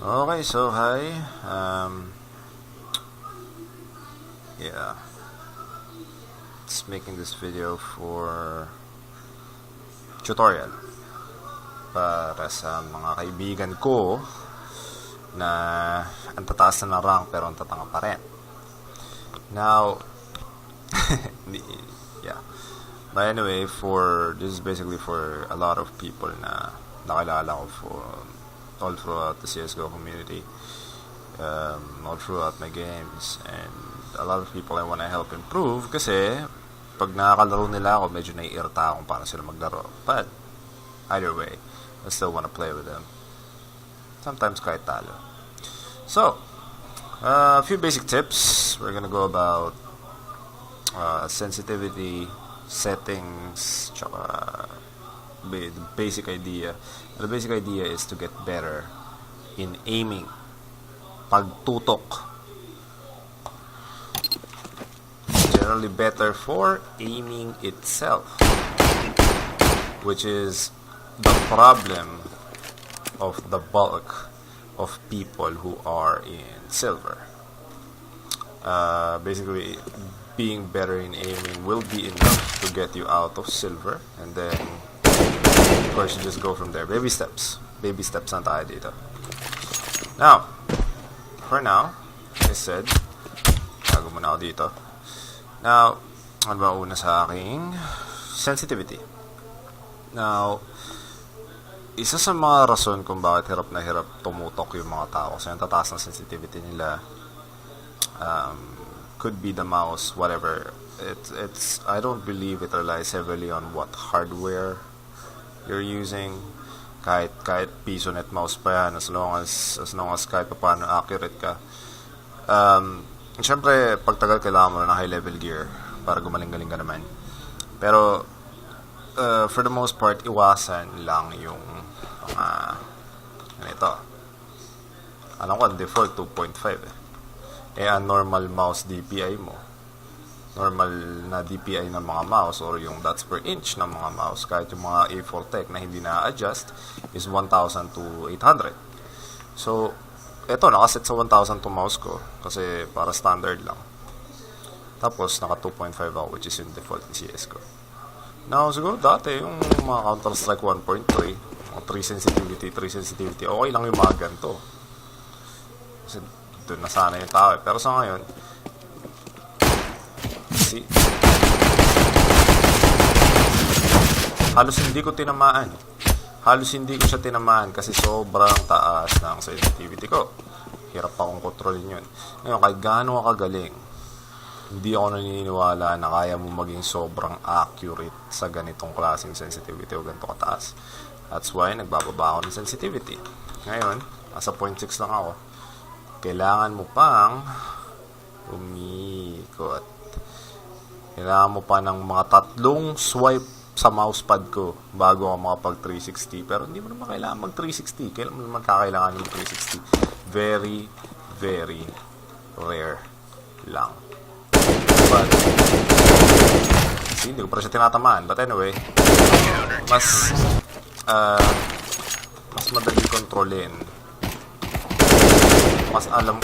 Okay, so hi. Yeah, just making this video for tutorial para sa mga kaibigan ko na ang tataas na ng rank pero ang tatanga pa rin. Now, yeah. But anyway, this is basically for a lot of people na nakilala ko for all throughout the CSGO community, all throughout my games, and a lot of people I want to help improve kasi pag nakakalaro nila ako, medyo naiirita akong para sila maglaro. But, either way, I still want to play with them. Sometimes kahit talo. So, a few basic tips. We're gonna go about sensitivity, settings, tsaka the basic idea. The basic idea is to get better in aiming. Pagtutok. Generally better for aiming itself, which is the problem of the bulk of people who are in silver. Basically, being better in aiming will be enough to get you out of silver, and then of course you just go from there. Baby steps na tayo dito. Now, for now, like I said, bago muna ako dito. Now, ano ba una sa aking sensitivity? Now, isa sa mga rason kung bakit hirap na hirap tumutok yung mga tao kasi ang tataas ng sensitivity nila, could be the mouse, whatever. It's I don't believe it relies heavily on what hardware you're using. Kahit PisoNet mouse pa yan, as long as kahit paano accurate ka. Siyempre, pagtagal kailangan mo na ng high level gear para gumaling-galing ka naman. Pero, for the most part, iwasan lang yung mga ganito. Alam ko, default 2.5 ang normal mouse DPI mo, normal na DPI ng mga mouse or yung dots per inch ng mga mouse, kahit yung mga A4 Tech na hindi na-adjust is 1,000 to 800. So, eto, nakaset sa 1,000 to mouse ko kasi para standard lang. Tapos, naka 2.5 ako, which is yung default ni CS ko. Now, siguro dati, yung mga Counter-Strike 1.3, 3 sensitivity, okay lang yung mga ganito. Kasi doon na sana yung tao. Pero sa ngayon, halos hindi ko siya tinamaan kasi sobrang taas ng sensitivity ko. Hirap akong kontrolin yun. Ngayon, kahit gaano ka kagaling, hindi ako naniniwala na kaya mo maging sobrang accurate sa ganitong klaseng sensitivity o ganito kataas. That's why nagbababa ako ng sensitivity. Ngayon, nasa 0.6 lang ako. Kailangan mo pang umikot. Kailangan mo pa ng mga 3 swipe sa mousepad ko bago ako makapag 360. Pero hindi mo naman kailangan mag 360. Kailan mo naman kakailangan yung 360? Very, very rare lang. But, hindi ko pa siya tinatamaan. But anyway, mas madali kontrolin. Mas alam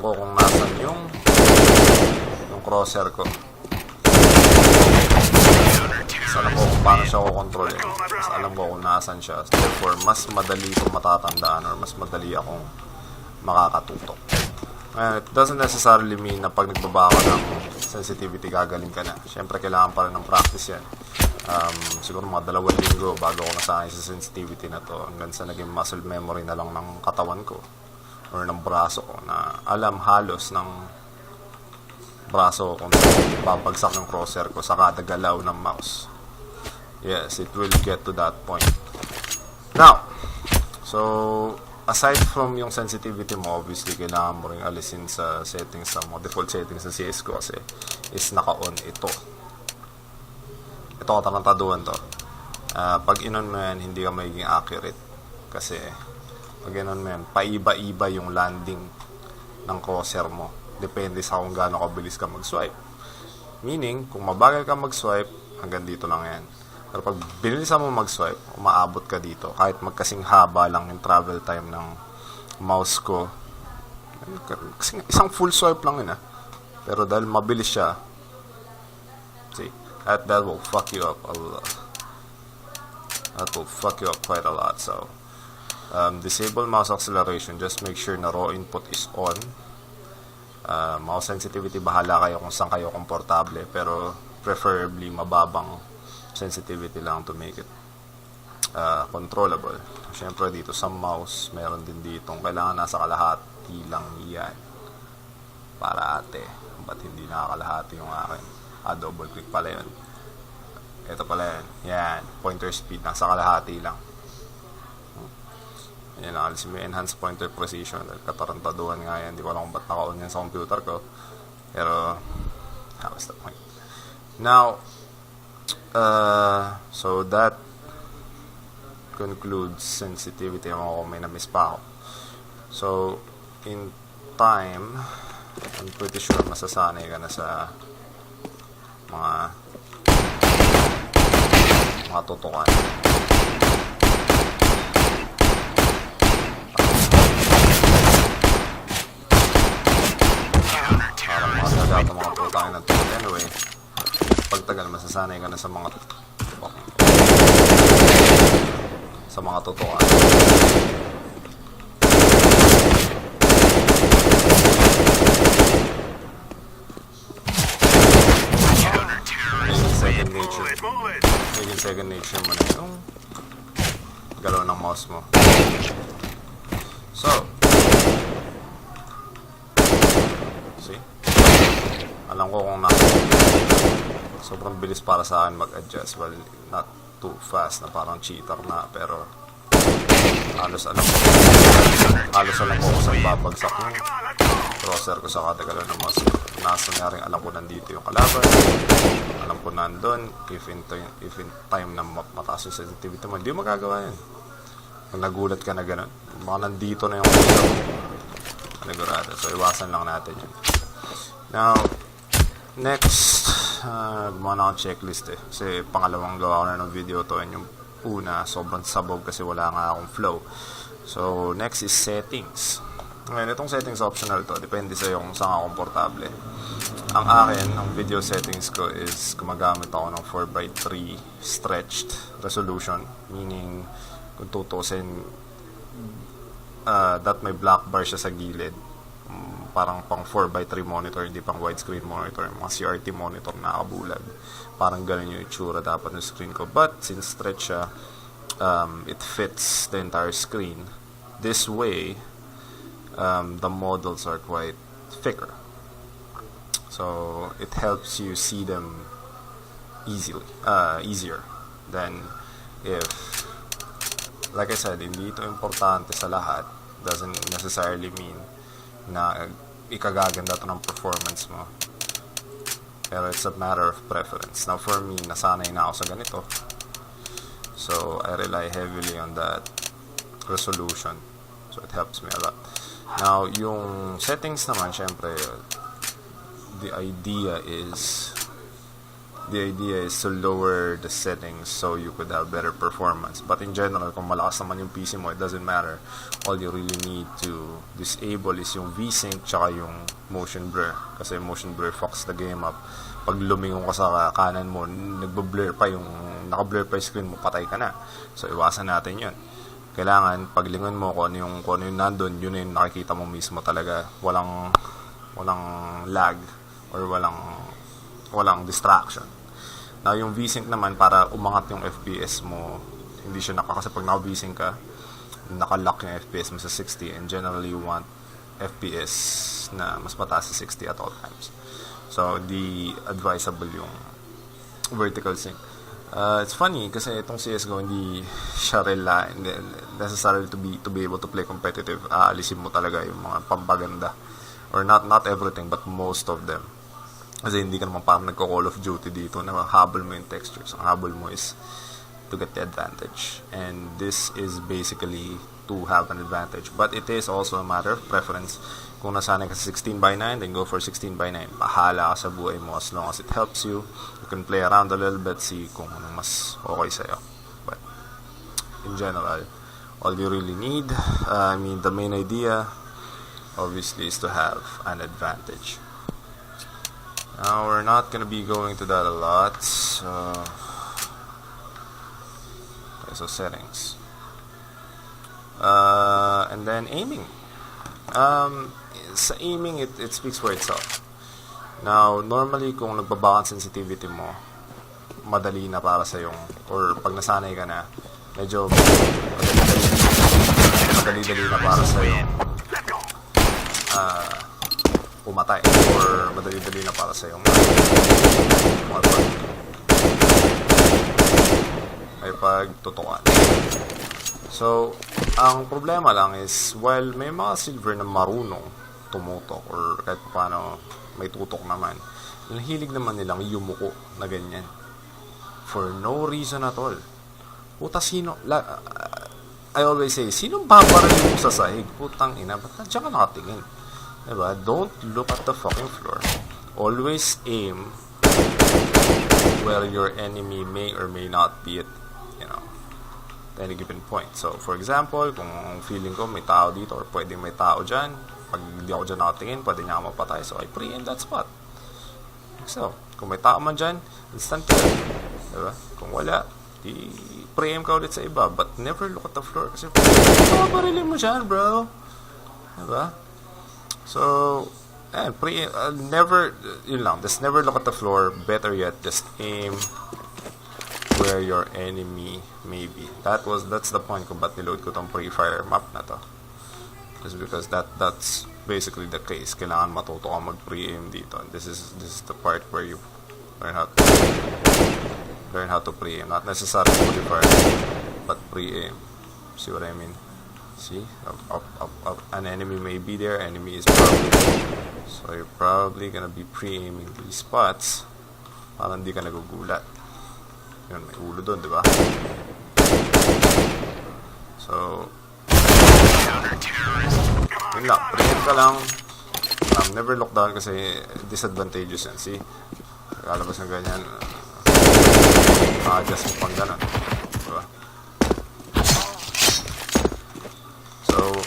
ko kung nasan yung crosshair ko. Mas alam ko kung paano siya kukontrolin. Mas alam ko kung nasan siya. Therefore, mas madali kong matatandaan or mas madali akong makakatutok. It doesn't necessarily mean na pag nagbaba ka ng sensitivity, gagaling ka na. Siyempre, kailangan pa rin ng practice yan. Siguro mga 2 linggo bago ako nasanay sa sensitivity na to, hanggang sa naging muscle memory na lang ng katawan ko or ng braso ko na alam halos ng braso kung babagsak ng crosshair ko sa kada galaw ng mouse. Yes, it will get to that point. Now, so aside from yung sensitivity mo, obviously kailangan mo rin alisin sa settings, sa mga default settings ng CS ko kasi is naka-on ito. Ito katarantaduhan to. Pag in-on mo yan, hindi ka magiging accurate. Kasi, pag in-on mo yan, paiba-iba yung landing ng crosshair mo. Depende sa kung gaano kabilis ka mag-swipe. Meaning, kung mabagal ka mag-swipe, hanggang dito lang yan. Pero pag binilisan mo mag-swipe, umaabot ka dito. Kahit magkasing haba lang yung travel time ng mouse ko. Kasi isang full swipe lang yun Pero dahil mabilis siya, see, that will fuck you up a lot. That will fuck you up quite a lot. So, disable mouse acceleration. Just make sure na raw input is on. Mouse sensitivity, bahala kayo kung saan kayo komportable. Pero, preferably, mababang sensitivity lang to make it controllable. Siyempre, dito sa mouse, meron din ditong kailangan nasa kalahati lang yan. Para ate. Ba't hindi nakakalahati yung akin? Double click pala yun. Ito pala yun. Yan. Pointer speed. Nasa kalahati lang. Yan lang. Alisin mo yung enhanced pointer precision. Katarantaduhan nga yan. Hindi ko alam kung ba't naka-on yan sa computer ko. Pero, that was the point. Now, so that concludes sensitivity. Ako may na-miss pa ako. So, in time, I'm pretty sure masasanay ka na sa mga tutukan. Parang mga tagato mga putangin ng tulad. Anyway, pagtagal masasanay ka na sa mga tutukan. Second nature mo na yung galaw ng mouse mo. So, see? Alam ko kung sobrang bilis para sa akin mag-adjust. Well, not too fast na parang cheater na, pero halos alam ko kung saan babagsak yung crosshair ko sa katagalan ng mouse. Nasa nga rin alam ko nandito yung kalaban, alam ko nandun, if in time na mataas yung sensitivity mo, hindi mo magagawa yan. Kung nagulat ka na gano'n, baka nandito na yung panigurado. So, iwasan lang natin yun. Now, next, gumawa na akong checklist kasi pangalawang gawa ko na ng video to, and yung una, sobrang sabog kasi wala nga akong flow. So, next is settings. Ngayon, itong settings optional to. Depende sa'yo kung saan ka komportable. Ang akin, ang video settings ko is gumagamit ako ng 4x3 stretched resolution. Meaning, kung tutusin, that may black bar siya sa gilid. Parang pang 4x3 monitor, hindi pang widescreen monitor. Mga CRT monitor na nakabulag. Parang ganun yung itsura dapat ng screen ko. But, since stretch siya, it fits the entire screen. This way, the models are quite thicker, so it helps you see them easier than if, like I said, hindi ito importante sa lahat. Doesn't necessarily mean na ikagaganda to ng performance mo, pero it's a matter of preference. Now for me, nasanay na ako sa ganito, so I rely heavily on that resolution, so it helps me a lot. Now, yung settings naman, syempre, the idea is to lower the settings so you could have better performance. But in general, kung malakas naman yung PC mo, it doesn't matter. All you really need to disable is yung VSync tsaka yung motion blur. Kasi motion blur fucks the game up. Pag lumingon ka sa kanan mo, nagbablur pa yung, nakablur pa yung screen mo, patay ka na. So, iwasan natin yun. Kailangan paglingon mo kung ano yung nandun, yun yung nakikita mo mismo talaga. Walang lag or walang distraction. Now, yung VSync naman, para umangat yung FPS mo, hindi siya kasi pag naka-VSync ka, naka-lock yung FPS mo sa 60, and generally you want FPS na mas mataas sa 60 at all times. So, di advisable yung vertical sync. It's funny kasi itong CSGO hindi siya necessarily to be able to play competitive. Aalisin mo talaga yung mga pampaganda, or not everything but most of them, kasi hindi ka naman parang nagko-Call of Duty dito na habol mo yung textures. Ang habol mo is to get the advantage, and this is basically to have an advantage. But it is also a matter of preference. Kung nasanay ka sa 16x9, then go for 16x9. Bahala ka sa buhay mo as long as it helps you. You can play around a little bit, see kung anong mas okay sa'yo. But in general, all you really need, the main idea, obviously, is to have an advantage. Now, we're not going to be going to that a lot. So settings. And then aiming. Sa aiming, it speaks for itself. Now, normally, kung nagbaba ang sensitivity mo, madali na para sa yung, or pag nasanay ka na, medyo madali na para sa yung pumatay, or madali na para sa yung may pagtutukan. So, ang problema lang is, while may mga silver na marunong tumutok, or kahit paano may tutok naman, hilig naman nilang yumuko na ganyan. For no reason at all. Puta, I always say, sinong babaril mo sa sahig? Putang ina, ba't nandiyan ka nakatingin? Diba? Don't look at the fucking floor. Always aim where your enemy may or may not be at, any given point. So, for example, kung feeling ko may tao dito or pwedeng may tao dyan, pag hindi ako dyan nakatingin, pwede niya ako mapatay. So, I pre-aim that spot. So, kung may tao man dyan, instant kill. Diba? Kung wala, pre-aim ka ulit sa iba. But never look at the floor. Kasi, barilin mo dyan, bro. Diba? So, never, just never look at the floor. Better yet, just aim where your enemy may be. That's the point kung ba't niload ko tong pre-fire map na to. Just because that's basically the case. Kailangan matuto ka mag-pre-aim dito. This is the part where you learn how to pre-aim. Not necessarily pre-fire, but pre-aim. See what I mean? See? An enemy may be there. Enemy is probably there. So you're probably gonna be pre-aiming these spots para hindi ka nagugulat. Yun, may ulo doon, di ba? So, yun lang. Pre-aim ka lang. Never look down kasi disadvantageous yan. See? Kalabas ng ganyan. Adjust mo pang ganun. Diba? So,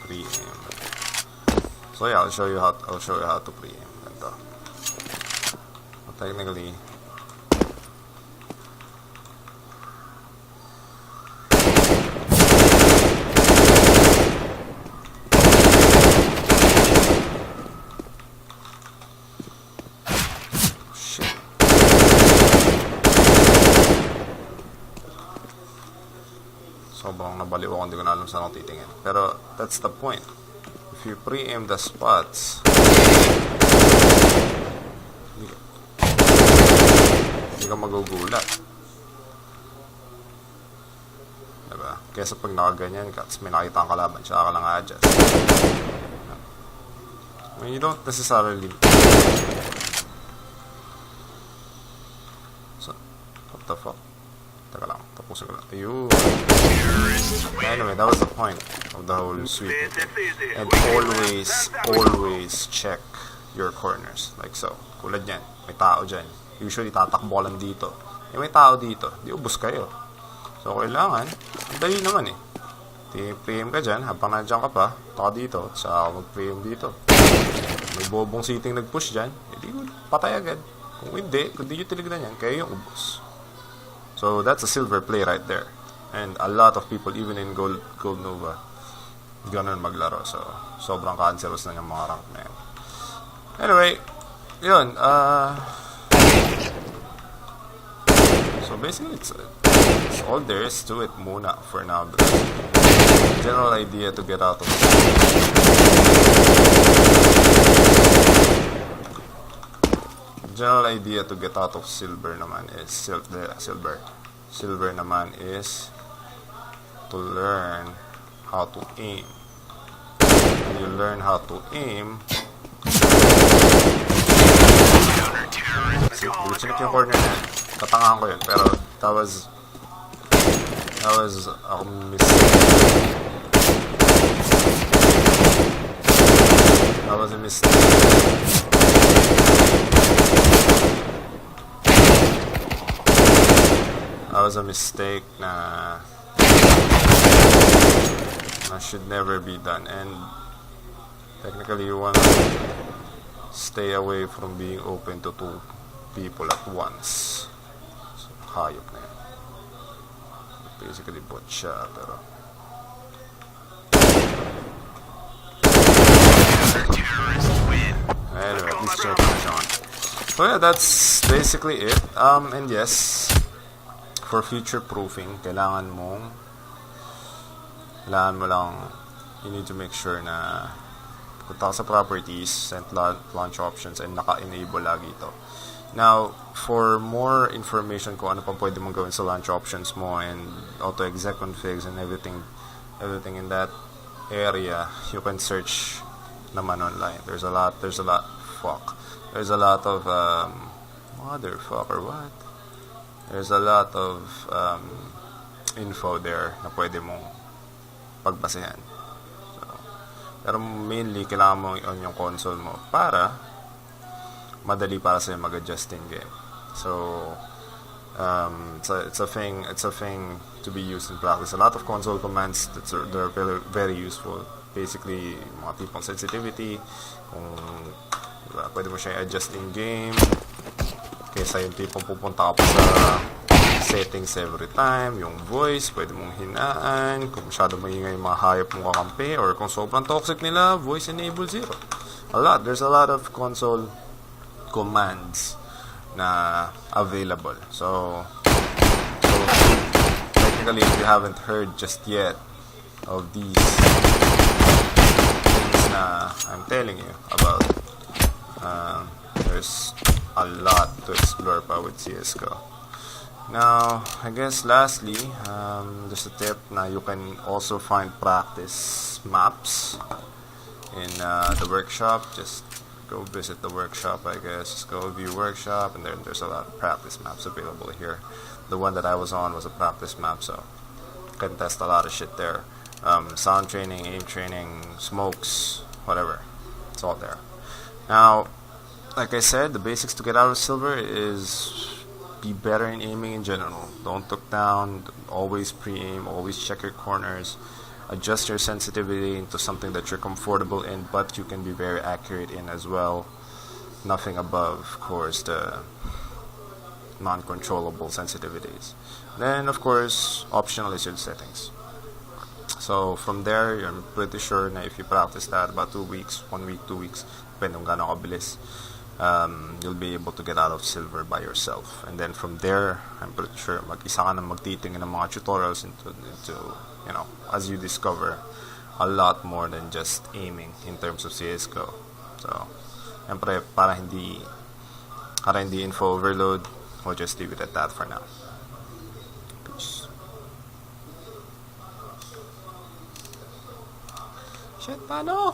pre-aim. So yeah, I'll show you how to pre-aim. Ganito. So, technically, sobrang nabaliw ako, hindi ko na alam saan ako titingin. Pero, that's the point. If you pre-aim the spots, hindi ka magugulat. Diba? Kesa pag nakaganyan ka, tapos may nakita ang kalaban, tsaka ka lang adjust. I mean, you don't necessarily... So, what the fuck? Teka lang, tapusin ko lang. Ayun. Anyway, that was the point of the whole sweep. And always check your corners. Like so. Kulad yan. May tao dyan. Usually, tatakbo lang dito. May tao dito. Di ubos kayo. So, kailangan. Ang dali naman eh. Pre-aim ka dyan. Habang nandiyan ka pa, taka dito. Saka mag-pre-aim dito. May bobong sitting nag-push dyan. Hindi ko patay agad. Kung hindi nyo tinignan yan, kayo yung ubos. So, that's a silver play right there. And a lot of people, even in Gold Nova, ganun maglaro. So, sobrang cancerous na yung mga rank na yun. Anyway, yun. So, basically, it's all there is to it muna for now. Because the general idea to get out of silver naman is silver naman is to learn how to aim. When you learn how to aim, see, sinik yung corner na yun. Tatangahan ko yun, pero that was That was a mistake. That was a mistake. That was a mistake na should never be done, and technically you wanna stay away from being open to two people at once. So, hayop na yan. Basically bot siya, pero anyway, at least check it on. So yeah, that's basically it. And yes, for future proofing, kailangan mo lang, you need to make sure na punta ka sa properties, set launch options, and naka-enable lagi ito. Now, for more information kung ano pa pwede mong gawin sa launch options mo and auto-exec configs and everything in that area, you can search naman online. There's a lot of motherfucker, what? There's a lot of info there na pwede mong pagbasehan. So, pero mainly, kailangan mo on yung console mo para madali para sa'yo mag-adjust in game. So, it's a thing to be used in practice. A lot of console commands they're very, very useful. Basically, mga tipong sensitivity, kung pwede mo siya adjust in game, kaysa yung tipong pupunta ka pa sa settings every time. Yung voice, pwede mong hinaan. Kung masyado maingay yung mga hayop mong kakampi, or kung sobrang toxic nila, voice enable 0. There's a lot of console commands na available. So technically, if you haven't heard just yet of these things na I'm telling you about, there's a lot to explore pa with CSGO. Now, I guess lastly, just a tip na you can also find practice maps in the workshop. Just go visit the workshop, I guess. Just go view workshop, and there's a lot of practice maps available here. The one that I was on was a practice map, so you can test a lot of shit there. Sound training, aim training, smokes, whatever. It's all there. Now, like I said, the basics to get out of silver is be better in aiming in general. Don't look down, always pre-aim, always check your corners. Adjust your sensitivity into something that you're comfortable in, but you can be very accurate in as well. Nothing above, of course, the non-controllable sensitivities. Then, of course, optional is your settings. So, from there, I'm pretty sure na if you practice that about 2 weeks, 1 week, 2 weeks, depending on gaano kabilis, you'll be able to get out of silver by yourself. And then from there, I'm pretty sure mag-isa ka na magtitingin ng mga tutorials into you know, as you discover a lot more than just aiming in terms of CSGO. So, syempre, para hindi info overload, we'll just leave it at that for now. Peace. Shit, paano?